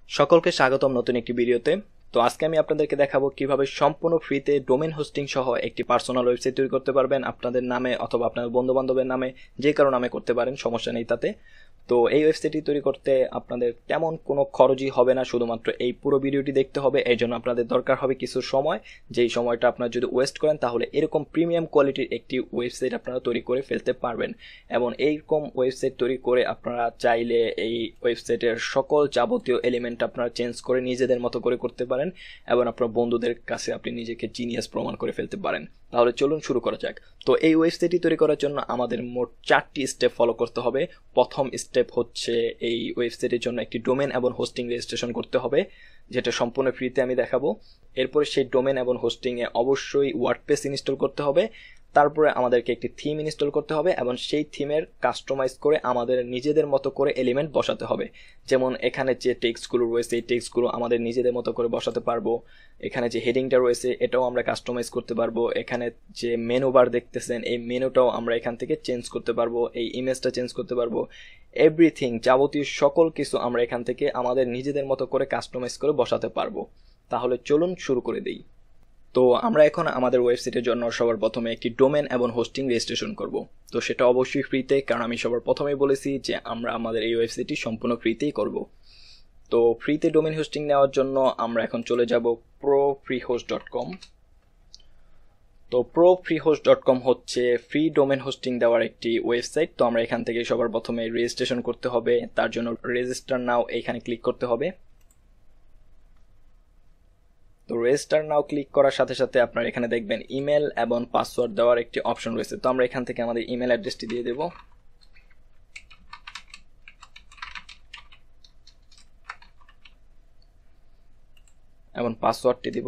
সকলকে স্বাগতম নতুন একটি ভিডিওতে। তো আজকে আমি আপনাদেরকে দেখাবো কিভাবে সম্পূর্ণ ফ্রিতে ডোমেন হোস্টিং সহ একটি পার্সোনাল ওয়েবসাইট তৈরি করতে পারবেন আপনাদের নামে অথবা আপনার বন্ধু বান্ধবের নামে, যে কারো নামে করতে পারেন, সমস্যা নেই তাতে। তো এই ওয়েবসাইটটি তৈরি করতে আপনাদের তেমন কোনো খরচই হবে না, শুধুমাত্র এই পুরো ভিডিওটি দেখতে হবে। এই জন্য আপনাদের দরকার হবে কিছু সময়, যেই সময়টা আপনারা যদি ওয়েস্ট করেন তাহলে এরকম প্রিমিয়াম কোয়ালিটির একটি ওয়েবসাইট আপনারা তৈরি করে ফেলতে পারবেন। এবং এইরকম ওয়েবসাইট তৈরি করে আপনারা চাইলে এই ওয়েবসাইটের সকল যাবতীয় এলিমেন্ট আপনারা চেঞ্জ করে নিজেদের মতো করে করতে পারেন এবং আপনার বন্ধুদের কাছে আপনি নিজেকে জিনিয়াস প্রমাণ করে ফেলতে পারেন। তাহলে চলুন শুরু করা যাক। তো এই ওয়েবসাইটটি তৈরি করার জন্য আমাদের মোট 4টি স্টেপ ফলো করতে হবে। প্রথম স্টেপ হচ্ছে এই ওয়েবসাইটের জন্য একটি ডোমেন এবং হোস্টিং রেজিস্ট্রেশন করতে হবে, যেটা সম্পূর্ণ ফ্রিতে আমি দেখাবো। এরপরে সেই ডোমেন এবং হোস্টিংয়ে অবশ্যই ওয়ার্ডপ্রেস ইনস্টল করতে হবে। তারপরে আমাদেরকে একটি থিম ইনস্টল করতে হবে এবং সেই থিমের কাস্টমাইজ করে আমাদের নিজেদের মতো করে এলিমেন্ট বসাতে হবে। যেমন এখানে যে টেক্সটগুলো রয়েছে এই টেক্সটগুলো আমাদের নিজেদের মতো করে বসাতে পারবো। এখানে যে হেডিংটা রয়েছে এটাও আমরা কাস্টমাইজ করতে পারবো। এখানে যে মেনু বার দেখতেছেন এই মেনুটাও আমরা এখান থেকে চেঞ্জ করতে পারবো। এই ইমেজটা চেঞ্জ করতে পারবো। এভরিথিং, যাবতীয় সকল কিছু আমরা এখান থেকে আমাদের নিজেদের মতো করে কাস্টমাইজ করে বসাতে পারবো। তাহলে চলুন শুরু করে দিই। তো আমরা এখন আমাদের ওয়েবসাইটের জন্য সবার প্রথমে একটি ডোমেন এবং হোস্টিং রেজিস্ট্রেশন করব। তো সেটা অবশ্যই ফ্রিতে, কারণ আমি সবার প্রথমেই বলেছি যে আমরা আমাদের এই ওয়েবসাইটটি সম্পূর্ণ ফ্রিতেই করব। তো ফ্রিতে ডোমেন হোস্টিং নেওয়ার জন্য আমরা এখন চলে যাব profreehost.com। তো profreehost.com হচ্ছে ফ্রি ডোমেন হোস্টিং দেওয়ার একটি ওয়েবসাইট। তো আমরা এখান থেকে সবার প্রথমে রেজিস্ট্রেশন করতে হবে। তার জন্য রেজিস্টার নাও এখানে ক্লিক করতে হবে। তো রেজিস্টার নাও ক্লিক করার সাথে সাথে আপনারা এখানে দেখবেন ইমেল এবং পাসওয়ার্ড দেওয়ার একটি অপশন রয়েছে। তো আমরা এখান থেকে আমাদের ইমেল অ্যাড্রেসটি দিয়ে দেব এবং পাসওয়ার্ডটি দিব।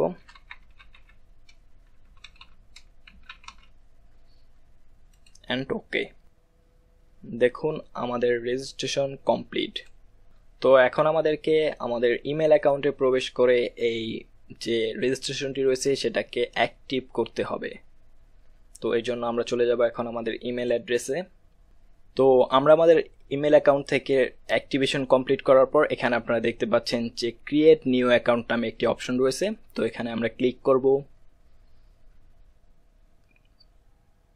এন্ড ওকে। দেখুন আমাদের রেজিস্ট্রেশন কমপ্লিট। তো এখন আমাদেরকে আমাদের ইমেল অ্যাকাউন্টে প্রবেশ করে এই যে রেজিস্ট্রেশনটি রয়েছে সেটাকে অ্যাক্টিভ করতে হবে। তো এই জন্য আমরা চলে যাব এখন আমাদের ইমেল অ্যাড্রেসে। তো আমরা আমাদের ইমেল অ্যাকাউন্ট থেকে অ্যাক্টিভেশন কমপ্লিট করার পর এখানে আপনারা দেখতে পাচ্ছেন যে ক্রিয়েট নিউ অ্যাকাউন্ট নামে একটি অপশন রয়েছে। তো এখানে আমরা ক্লিক করব।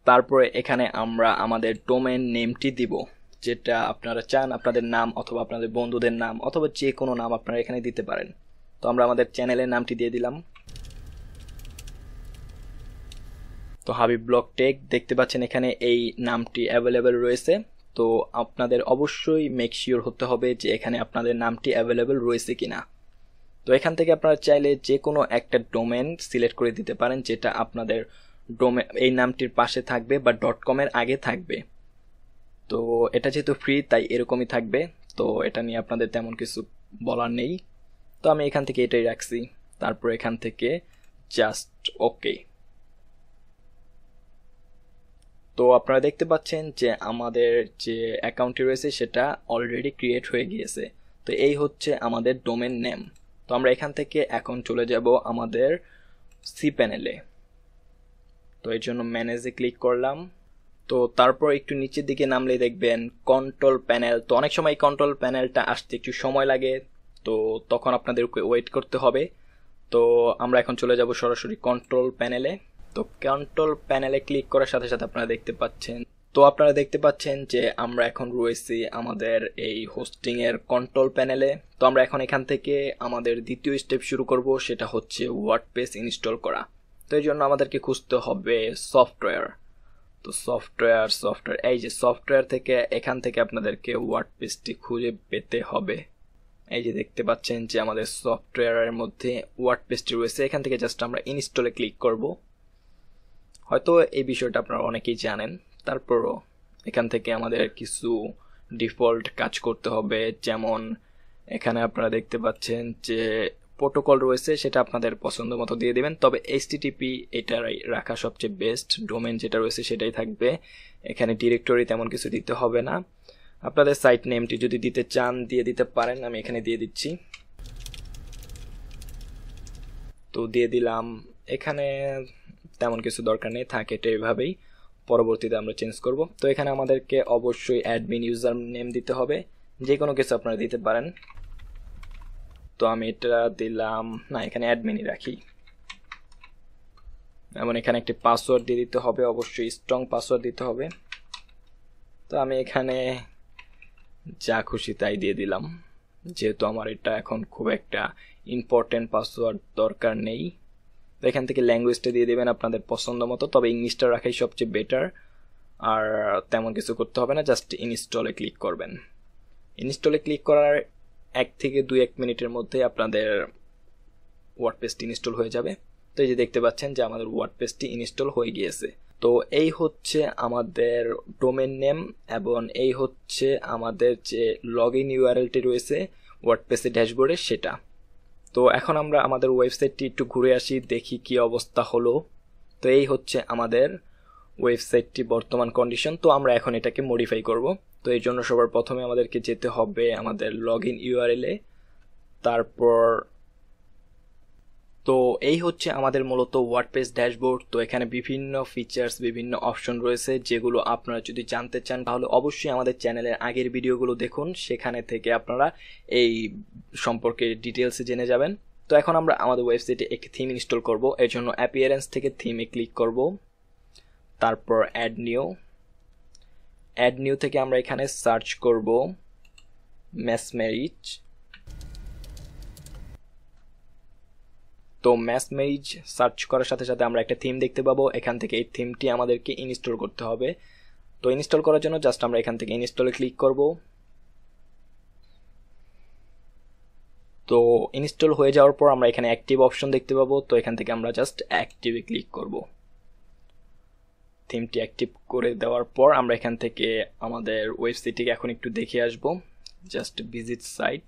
তারপরে এখানে আমরা আমাদের ডোমেন নেমটি দিব, যেটা আপনারা চান, আপনাদের নাম অথবা আপনাদের বন্ধুদের নাম অথবা যে কোনো নাম আপনারা এখানে দিতে পারেন। তো আমরা আমাদের চ্যানেলের নামটি দিয়ে দিলাম। তো হাবিব ব্লগ টেক দেখতে পাচ্ছেন এখানে এই নামটি অ্যাভেলেবেল রয়েছে। তো আপনাদের অবশ্যই মেক শিওর হতে হবে যে এখানে আপনাদের নামটি অ্যাভেলেবেল রয়েছে কিনা। তো এখান থেকে আপনারা চাইলে যে কোনো একটা ডোমেন সিলেক্ট করে দিতে পারেন, যেটা আপনাদের ডোমেন এই নামটির পাশে থাকবে বা .com এর আগে থাকবে। তো এটা যেহেতু ফ্রি তাই এরকমই থাকবে। তো এটা নিয়ে আপনাদের তেমন কিছু বলার নেই। তো আমি এখান থেকে এটাই রাখছি। তারপর এখান থেকে জাস্ট ওকে। তো আপনারা দেখতে পাচ্ছেন যে আমাদের যে অ্যাকাউন্টটি রয়েছে সেটা অলরেডি ক্রিয়েট হয়ে গিয়েছে। তো এই হচ্ছে আমাদের ডোমেন নেম। তো আমরা এখান থেকে এখন চলে যাব আমাদের সি প্যানেলে। তো এর জন্য ম্যানেজে ক্লিক করলাম। তো তারপর একটু নিচের দিকে নামলে দেখবেন কন্ট্রোল প্যানেল। তো অনেক সময় কন্ট্রোল প্যানেলটা আসতে একটু সময় লাগে, তো তখন আপনাদেরকে ওয়েট করতে হবে। তো আমরা এখন চলে যাব সরাসরি কন্ট্রোল প্যানেলে। তো কন্ট্রোল প্যানেলে ক্লিক করার সাথে সাথে আপনারা দেখতে পাচ্ছেন যে আমরা এখন রয়েছি আমাদের এই হোস্টিং এর কন্ট্রোল প্যানেলে। তো আমরা এখন এখান থেকে আমাদের দ্বিতীয় স্টেপ শুরু করব, সেটা হচ্ছে ওয়ার্ডপ্রেস ইনস্টল করা। তো এই জন্য আমাদেরকে খুঁজতে হবে সফটওয়্যার। তো সফটওয়্যার এই যে সফটওয়্যার থেকে এখান থেকে আপনাদেরকে ওয়ার্ডপ্রেসটি খুঁজে পেতে হবে। এই যে দেখতে পাচ্ছেন যে আমাদের সফটওয়্যারের মধ্যে ওয়ার্ডপ্রেসটি রয়েছে। এখান থেকে জাস্ট আমরা ইনস্টলে ক্লিক করব। হয়তো এই বিষয়টা আপনারা অনেকেই জানেন, তারপরও এখান থেকে আমাদের কিছু ডিফল্ট কাজ করতে হবে। যেমন এখানে আপনারা দেখতে পাচ্ছেন যে প্রোটোকল রয়েছে, সেটা আপনাদের পছন্দ মতো দিয়ে দিবেন। তবে HTTP এটাই রাখা সবচেয়ে বেস্ট। ডোমেন যেটা রয়েছে সেটাই থাকবে। এখানে ডিরেক্টরি তেমন কিছু দিতে হবে না। আপনাদের সাইট নেমটি যদি দিতে চান দিয়ে দিতে পারেন, আমি এখানে দিয়ে দিচ্ছি। তো দিয়ে দিলাম। এখানে তেমন কিছু দরকার নেই, থাকে এটা এইভাবেই, পরবর্তীতে আমরা চেঞ্জ করব। তো এখানে আমাদেরকে অবশ্যই অ্যাডমিন ইউজার নেম দিতে হবে, যে কোনো কিছু আপনারা দিতে পারেন। তো আমি এটা দিলাম না, এখানে অ্যাডমিনই রাখি। এবং এখানে একটি পাসওয়ার্ড দিয়ে দিতে হবে, অবশ্যই স্ট্রং পাসওয়ার্ড দিতে হবে। তো আমি এখানে যা খুশি তাই দিয়ে দিলাম, যেহেতু আমার এটা এখন খুব একটা ইম্পর্টেন্ট পাসওয়ার্ড দরকার নেই। তো এখান থেকে ল্যাঙ্গুয়েজটা দিয়ে দেবেন আপনাদের পছন্দ মতো, তবে ইংলিশটা রাখাই সবচেয়ে বেটার। আর তেমন কিছু করতে হবে না, জাস্ট ইনস্টলে ক্লিক করবেন। ইনস্টলে ক্লিক করার 1 থেকে 2 মিনিটের মধ্যে আপনাদের ওয়ার্ডপ্রেসটি ইনস্টল হয়ে যাবে। তো এই যে দেখতে পাচ্ছেন যে আমাদের ওয়ার্ডপ্রেসটি ইনস্টল হয়ে গিয়েছে। তো এই হচ্ছে আমাদের ডোমেন নেম এবং এই হচ্ছে আমাদের যে লগ ইন ইউআরএলটি রয়েছে ওয়ার্ডপ্রেসের ড্যাশবোর্ডে সেটা। তো এখন আমরা আমাদের ওয়েবসাইটটি একটু ঘুরে আসি, দেখি কি অবস্থা হলো। তো এই হচ্ছে আমাদের ওয়েবসাইটটি বর্তমান কন্ডিশন। তো আমরা এখন এটাকে মডিফাই করব। তো এই জন্য সবার প্রথমে আমাদেরকে যেতে হবে আমাদের লগ ইন ইউআরএলে। তারপর তো এই হচ্ছে আমাদের মূলত ওয়ার্ডপ্রেস ড্যাশবোর্ড। তো এখানে বিভিন্ন ফিচার্স, বিভিন্ন অপশন রয়েছে, যেগুলো আপনারা যদি জানতে চান তাহলে অবশ্যই আমাদের চ্যানেলের আগের ভিডিওগুলো দেখুন, সেখানে থেকে আপনারা এই সম্পর্কে ডিটেলসে জেনে যাবেন। তো এখন আমরা আমাদের ওয়েবসাইটে একটি থিম ইনস্টল করব। এর জন্য অ্যাপিয়ারেন্স থেকে থিমে ক্লিক করব, তারপর অ্যাড নিউ থেকে আমরা এখানে সার্চ করব ম্যাসমেরিজ। তো ম্যাসমেরিজ সার্চ করার সাথে সাথে আমরা একটা থিম দেখতে পাবো। এখান থেকে এই থিমটি আমাদেরকে ইনস্টল করতে হবে। তো ইনস্টল করার জন্য জাস্ট আমরা এখান থেকে ইনস্টলে ক্লিক করব। তো ইনস্টল হয়ে যাওয়ার পর আমরা এখানে অ্যাক্টিভ অপশন দেখতে পাবো। তো এখান থেকে আমরা জাস্ট অ্যাক্টিভে ক্লিক করব। থিমটি অ্যাক্টিভ করে দেওয়ার পর আমরা এখান থেকে আমাদের ওয়েবসাইটটিকে এখন একটু দেখে আসব, জাস্ট ভিজিট সাইট।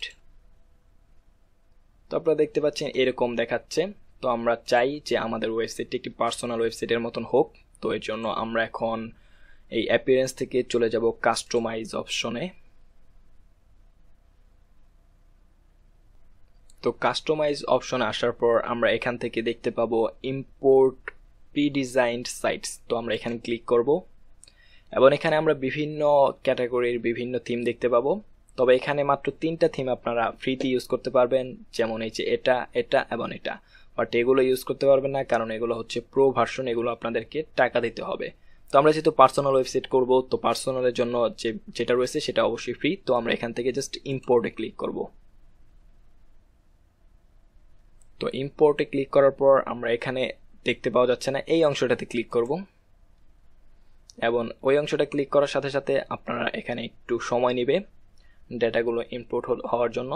তো আপনারা দেখতে পাচ্ছেন এরকম দেখাচ্ছে। তো আমরা চাই যে আমাদের ওয়েবসাইটটি একটি পার্সোনাল ওয়েবসাইটের মতন হোক। তো এর জন্য আমরা এখন এই অ্যাপিয়ারেন্স থেকে চলে যাব কাস্টমাইজ অপশনে। তো কাস্টমাইজ অপশনে আসার পর আমরা এখান থেকে দেখতে পাবো ইম্পোর্ট প্রি-ডিজাইনড সাইটস। তো আমরা এখানে ক্লিক করব এবং এখানে আমরা বিভিন্ন ক্যাটাগরির বিভিন্ন থিম দেখতে পাবো। তবে এখানে মাত্র 3টা থিম আপনারা ফ্রিতে ইউজ করতে পারবেন, যেমন এই যে এটা এবং এটা। বাট এগুলো ইউজ করতে পারবেন না, কারণ এগুলো হচ্ছে প্রো ভার্সন, এগুলো আপনাদেরকে টাকা দিতে হবে। তো আমরা যেহেতু পার্সোনাল ওয়েবসাইট করব, তো পার্সোনালের জন্য যেটা রয়েছে সেটা অবশ্যই ফ্রি। তো আমরা এখান থেকে জাস্ট ইম্পোর্টে ক্লিক করব। তো ইম্পোর্টে ক্লিক করার পর আমরা এখানে দেখতে পাওয়া যাচ্ছে না, এই অংশটাতে ক্লিক করব এবং ওই অংশটা ক্লিক করার সাথে সাথে আপনারা এখানে একটু সময় নেবে ডেটাগুলো ইম্পোর্ট হওয়ার জন্য।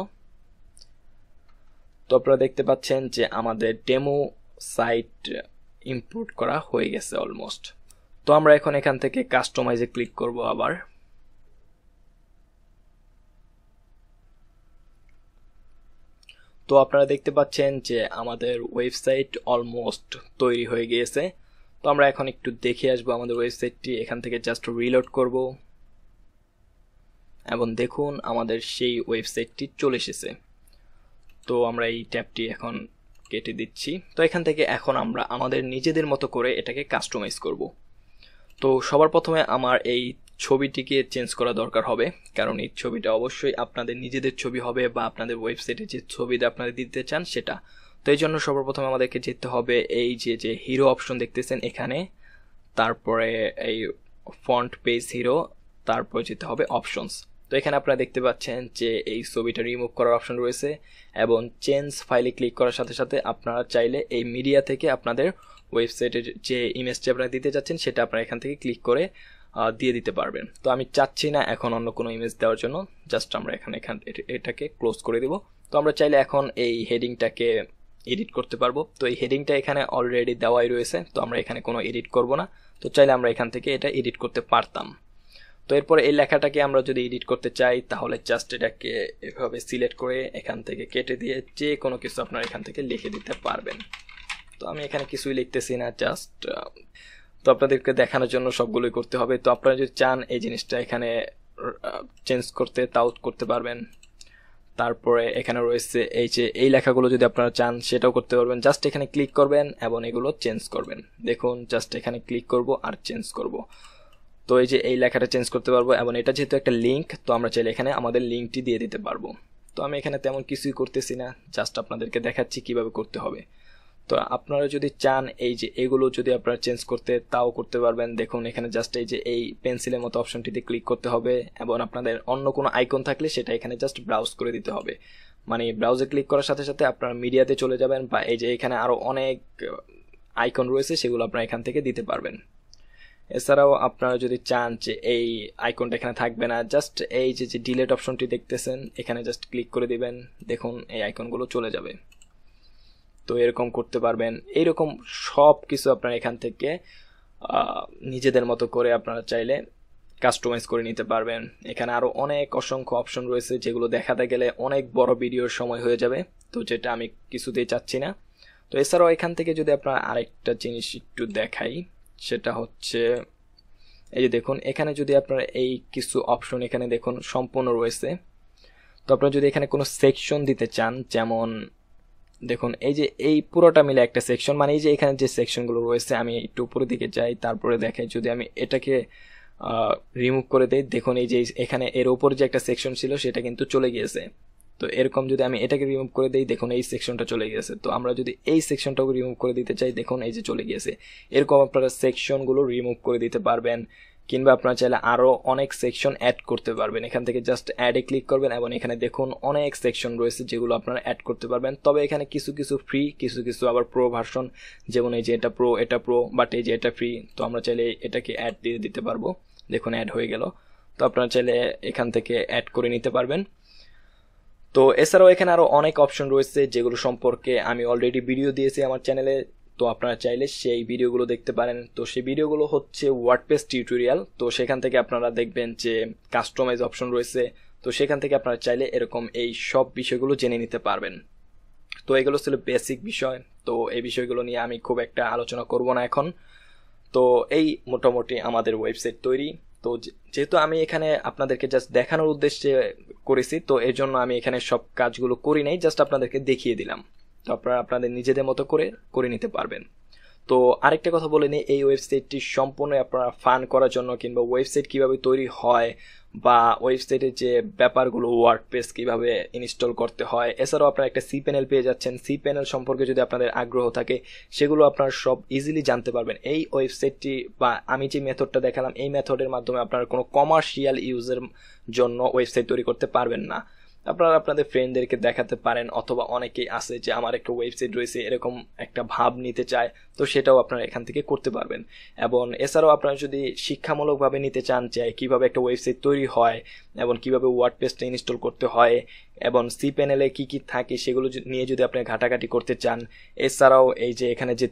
তো আপনারা দেখতে পাচ্ছেন যে আমাদের ডেমো সাইট ইম্পোর্ট করা হয়ে গেছে অলমোস্ট। তো আমরা এখন এখান থেকে কাস্টমাইজে ক্লিক করব আবার। তো আপনারা দেখতে পাচ্ছেন যে আমাদের ওয়েবসাইট অলমোস্ট তৈরি হয়ে গিয়েছে। তো আমরা এখন একটু দেখে আসবো আমাদের ওয়েবসাইটটি। এখান থেকে জাস্ট রিলোড করব এবং দেখুন আমাদের সেই ওয়েবসাইটটি চলে এসেছে। তো আমরা এই ট্যাবটি এখন কেটে দিচ্ছি। তো এখান থেকে এখন আমরা আমাদের নিজেদের মতো করে এটাকে কাস্টমাইজ করব। তো সবার প্রথমে আমার এই ছবিটিকে চেঞ্জ করা দরকার হবে, কারণ এই ছবিটা অবশ্যই আপনাদের নিজেদের ছবি হবে বা আপনাদের ওয়েবসাইটে যে ছবিটা আপনারা দিতে চান সেটা। তো এই জন্য সর্বপ্রথম আমাদেরকে যেতে হবে এই যে হিরো অপশন দেখতেছেন এখানে, তারপরে এই ফন্ট পেজ হিরো, তারপর যেতে হবে অপশনস। তো এখানে আপনারা দেখতে পাচ্ছেন যে এই ছবিটা রিমুভ করার অপশন রয়েছে এবং চেঞ্জ ফাইলে ক্লিক করার সাথে সাথে আপনারা চাইলে এই মিডিয়া থেকে আপনাদের ওয়েবসাইটের যে ইমেজটি আপনারা দিতে চাচ্ছেন সেটা আপনারা এখান থেকে ক্লিক করে দিয়ে দিতে পারবেন। তো আমি চাচ্ছি না এখন অন্য কোনো ইমেজ দেওয়ার জন্য, জাস্ট আমরা এটাকে ক্লোজ করে দিব। তো আমরা চাইলে এখন এই হেডিংটাকে এডিট করতে পারবো। তো এই হেডিংটা এখানে অলরেডি দেওয়াই রয়েছে, তো আমরা এখানে কোনো এডিট করব না। তো চাইলে আমরা এখান থেকে এটা এডিট করতে পারতাম। তো এরপরে এই লেখাটাকে আমরা যদি এডিট করতে চাই তাহলে জাস্ট এটাকে এভাবে সিলেক্ট করে এখান থেকে কেটে দিয়ে যে কোনো কিছু আপনারা এখান থেকে লিখে দিতে পারবেন। তো আমি এখানে কিছুই লিখতেছি না, জাস্ট তো আপনাদেরকে দেখানোর জন্য সবগুলোই করতে হবে। তো আপনারা যদি চান এই জিনিসটা এখানে চেঞ্জ করতে তাও করতে পারবেন। তারপরে এখানে রয়েছে এই লেখাগুলো যদি আপনারা চান সেটাও করতে পারবেন। জাস্ট এখানে ক্লিক করবেন এবং এগুলো চেঞ্জ করবেন। দেখুন জাস্ট এখানে ক্লিক করব আর চেঞ্জ করব। তো এই লেখাটা চেঞ্জ করতে পারবো এবং এটা যেহেতু একটা লিঙ্ক, তো আমরা চাইলে এখানে আমাদের লিঙ্কটি দিয়ে দিতে পারবো। তো তো আমি এখানে তেমন কিছুই করতেছি না, জাস্ট আপনাদেরকে দেখাচ্ছি কিভাবে করতে হবে। তো আপনারা যদি চান এই যে এগুলো যদি আপনারা চেঞ্জ করতে, তাও করতে পারবেন। দেখুন এখানে জাস্ট এই যে এই পেন্সিলের মতো অপশনটিতে ক্লিক করতে হবে, এবং আপনাদের অন্য কোনো আইকন থাকলে সেটা এখানে জাস্ট ব্রাউজ করে দিতে হবে। মানে ব্রাউজে ক্লিক করার সাথে সাথে আপনারা মিডিয়াতে চলে যাবেন, বা এই যে এখানে আরও অনেক আইকন রয়েছে সেগুলো আপনারা এখান থেকে দিতে পারবেন। এছাড়াও আপনারা যদি চান যে এই আইকনটা এখানে থাকবে না, জাস্ট এই যে ডিলেট অপশনটি দেখতেছেন এখানে জাস্ট ক্লিক করে দিবেন, দেখুন এই আইকনগুলো চলে যাবে। তো এরকম করতে পারবেন। এইরকম সব কিছু আপনারা এখান থেকে নিজেদের মতো করে আপনারা চাইলে কাস্টমাইজ করে নিতে পারবেন। এখানে আরও অনেক অসংখ্য অপশন রয়েছে যেগুলো দেখাতে গেলে অনেক বড় ভিডিওর সময় হয়ে যাবে, তো যেটা আমি কিছুতেই চাচ্ছি না। তো এছাড়াও এখান থেকে যদি আপনারা আরেকটা জিনিস একটু দেখাই, সেটা হচ্ছে এই যে দেখুন এখানে যদি আপনারা এই কিছু অপশন এখানে দেখুন সম্পূর্ণ রয়েছে। তো আপনারা যদি এখানে কোনো সেকশন দিতে চান, যেমন দেখুন এই যে এই পুরোটা মিলে একটা সেকশন, মানে এই যে এখানে যে সেকশনগুলো রয়েছে, আমি একটু উপরের দিকে যাই তারপরে দেখাই। যদি আমি এটাকে রিমুভ করে দেই, দেখুন এই যে এখানে এর উপর যে একটা সেকশন ছিল সেটা কিন্তু চলে গিয়েছে। তো এরকম যদি আমি এটাকে রিমুভ করে দেই, দেখুন এই সেকশনটা চলে গিয়েছে। তো আমরা যদি এই সেকশনটাকে রিমুভ করে দিতে চাই, দেখুন এই যে চলে গিয়েছে। এরকম আপনারা সেকশনগুলো রিমুভ করে দিতে পারবেন, কিংবা আপনারা চাইলে আরও অনেক সেকশন অ্যাড করতে পারবেন। এখান থেকে জাস্ট অ্যাডে ক্লিক করবেন, এবং এখানে দেখুন অনেক সেকশন রয়েছে যেগুলো আপনারা অ্যাড করতে পারবেন। তবে এখানে কিছু কিছু ফ্রি, কিছু কিছু আবার প্রো ভার্সন, যেমন এই যে এটা প্রো, বাট এই যে এটা ফ্রি। তো আমরা চাইলে এটাকে অ্যাড দিয়ে দিতে পারবো, দেখুন অ্যাড হয়ে গেল। তো আপনারা চাইলে এখান থেকে অ্যাড করে নিতে পারবেন। তো এছাড়াও এখানে আরও অনেক অপশন রয়েছে যেগুলো সম্পর্কে আমি অলরেডি ভিডিও দিয়েছি আমার চ্যানেলে, তো আপনারা চাইলে সেই ভিডিওগুলো দেখতে পারেন। তো সেই ভিডিওগুলো হচ্ছে ওয়ার্ডপ্রেস টিউটোরিয়াল। তো সেখান থেকে আপনারা দেখবেন যে কাস্টমাইজ অপশন রয়েছে, তো সেখান থেকে আপনারা চাইলে এরকম এই সব বিষয়গুলো জেনে নিতে পারবেন। তো এগুলো ছিল বেসিক বিষয়, তো এই বিষয়গুলো নিয়ে আমি খুব একটা আলোচনা করব না এখন। তো এই মোটামুটি আমাদের ওয়েবসাইট তৈরি। তো যেহেতু আমি এখানে আপনাদেরকে জাস্ট দেখানোর উদ্দেশ্যে করেছি, তো এর জন্য আমি এখানে সব কাজগুলো করি নাই, জাস্ট আপনাদেরকে দেখিয়ে দিলাম। তো আপনারা আপনাদের নিজেদের মতো করে নিতে পারবেন। তো আরেকটা কথা বলে নিই, এই ওয়েবসাইটটি সম্পূর্ণ আপনারা ফান করার জন্য, কিংবা ওয়েবসাইট কিভাবে তৈরি হয় বা ওয়েবসাইটের যে ব্যাপারগুলো, ওয়ার্ডপ্রেস কিভাবে ইনস্টল করতে হয়, এছাড়াও আপনারা একটা সি প্যানেল পেয়ে যাচ্ছেন। সি প্যানেল সম্পর্কে যদি আপনাদের আগ্রহ থাকে, সেগুলো আপনারা সব ইজিলি জানতে পারবেন। এই ওয়েবসাইটটি বা আমি যে মেথডটা দেখালাম, এই মেথডের মাধ্যমে আপনারা কোনো কমার্শিয়াল ইউজের জন্য ওয়েবসাইট তৈরি করতে পারবেন না। আপনারা আপনাদের ফ্রেন্ডদেরকে দেখাতে পারেন, অথবা অনেকেই আছে যে আমার একটা ওয়েবসাইট রয়েছে এরকম একটা ভাব নিতে চায়, তো সেটাও আপনারা এখান থেকে করতে পারবেন। এবং এছাড়াও আপনারা যদি শিক্ষামূলকভাবে নিতে চান যে কীভাবে একটা ওয়েবসাইট তৈরি হয়, এবং কীভাবে ওয়ার্ডপ্রেসটা ইনস্টল করতে হয়, এবং সি প্যানেলে কী কী থাকে সেগুলো নিয়ে যদি আপনি ঘাটাঘাটি করতে চান, এছাড়াও এই যে এখানে যে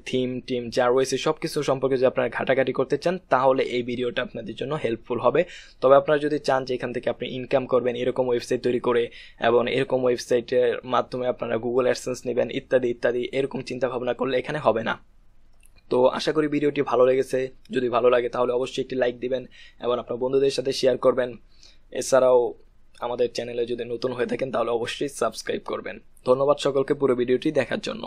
টিম যা রয়েছে সব কিছু সম্পর্কে যদি আপনারা ঘাটাঘাটি করতে চান, তাহলে এই ভিডিওটা আপনাদের জন্য হেল্পফুল হবে। তবে আপনারা যদি চান যে এখান থেকে আপনি ইনকাম করবেন এরকম ওয়েবসাইট তৈরি করে, এবং এরকম ওয়েবসাইটের মাধ্যমে আপনারা গুগল অ্যাডসেন্স নেবেন ইত্যাদি ইত্যাদি, এরকম চিন্তা ভাবনা করলে এখানে হবে না। তো আশা করি ভিডিওটি ভালো লেগেছে। যদি ভালো লাগে তাহলে অবশ্যই একটি লাইক দিবেন, এবং আপনার বন্ধুদের সাথে শেয়ার করবেন। এছাড়াও আমাদের চ্যানেলে যদি নতুন হয়ে থাকেন তাহলে অবশ্যই সাবস্ক্রাইব করবেন। ধন্যবাদ সকলকে পুরো ভিডিওটি দেখার জন্য।